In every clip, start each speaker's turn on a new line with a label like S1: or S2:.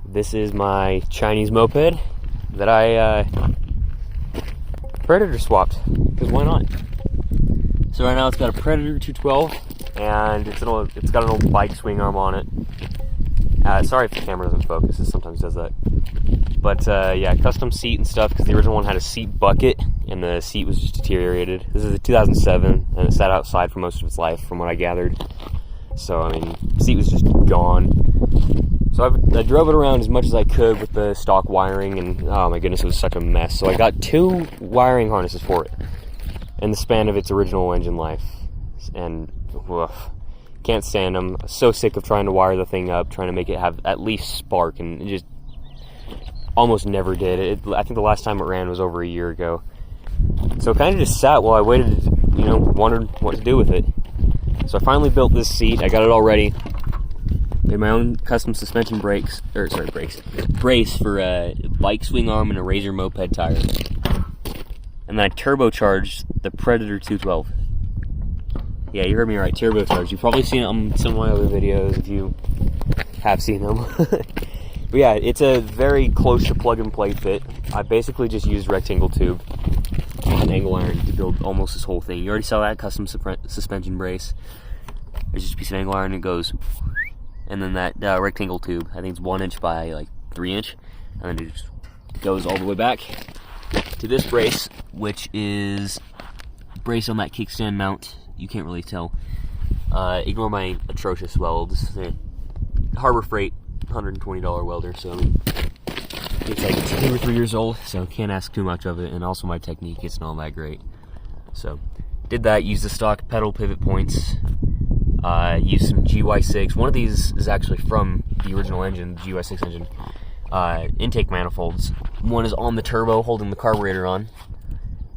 S1: This is my Chinese moped that I Predator swapped, because why not? So right now it's got a Predator 212, and it's got an old bike swing arm on it. Sorry if the camera doesn't focus, it sometimes does that. But yeah, custom seat and stuff, because the original one had a seat bucket, and the seat was just deteriorated. This is a 2007, and it sat outside for most of its life, from what I gathered. So, I mean, the seat was just gone. So I drove it around as much as I could with the stock wiring, and oh my goodness, it was such a mess. So I got 2 wiring harnesses for it in the span of its original engine life. And, woof. Can't stand them. So sick of trying to wire the thing up, trying to make it have at least spark, and it just almost never did. I think the last time it ran was over a year ago. So it kind of just sat while I waited, wondered what to do with it. So I finally built this seat. I got it all ready. Made my own custom suspension brace for a bike swing arm and a Razor moped tire. And then I turbocharged the Predator 212. Yeah, you heard me right, turbocharged. You've probably seen it on some of my other videos if you have seen them. But yeah, it's a very close to plug and play fit. I basically just used rectangle tube and angle iron to build almost this whole thing. You already saw that custom suspension brace. There's just a piece of angle iron, and it goes, and then that rectangle tube, I think it's 1 inch by like 3 inch, and then it just goes all the way back to this brace, which is brace on that kickstand mount. You can't really tell. Ignore my atrocious welds. They're Harbor Freight, $120 welder, so I mean, it's like 2 or 3 years old, so can't ask too much of it, and also my technique isn't all that great. So, did that, used the stock pedal pivot points, used some GY6. One of these is actually from the original engine, the GY6 engine. Intake manifolds. One is on the turbo, holding the carburetor on.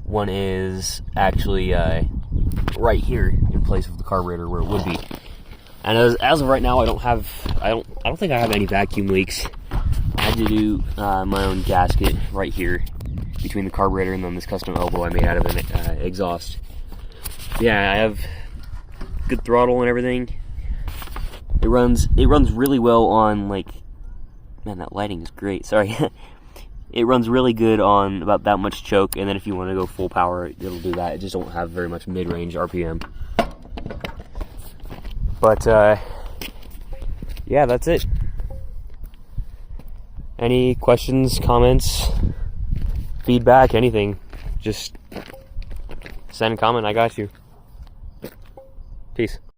S1: One is actually right here in place of the carburetor where it would be. And as of right now, I don't think I have any vacuum leaks. I had to do my own gasket right here between the carburetor and then this custom elbow I made out of an exhaust. Yeah, I have good throttle and everything. It runs really well on, like, man, that lighting is great. Sorry. It runs really good on about that much choke, and then if you want to go full power, it'll do that. It just don't have very much mid-range RPM. But, yeah, that's it. Any questions, comments, feedback, anything, just send a comment. I got you. Peace.